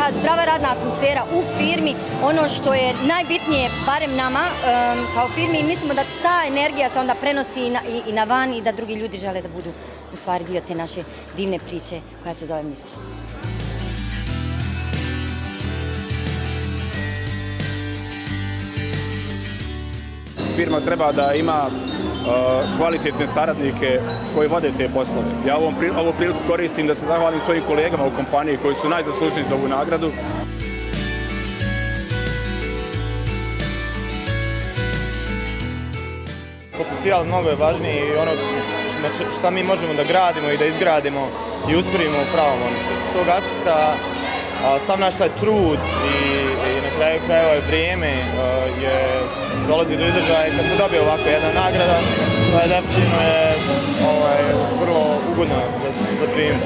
ta zdrava radna atmosfera u firmi ono što je najbitnije, barem nama kao firmi, mislimo da ta energija se onda prenosi i na van i da drugi ljudi žele da budu u stvari dio te naše divne priče koja se zove Mistra. Firma treba da ima kvalitetne saradnike koji vode te poslove. Ja ovu priliku koristim da se zahvalim svojim kolegama u kompaniji koji su najzaslužniji za ovu nagradu. Potencijal mnogo je važniji i ono šta mi možemo da gradimo i da izgradimo i uspravimo u pravom. S tog aspekta sav naš taj trud i na kraju krajeva vrijeme dolazi do izražaja i kad se dobije ovako jedna nagrada, to je definitivno vrlo ugodno za primiti.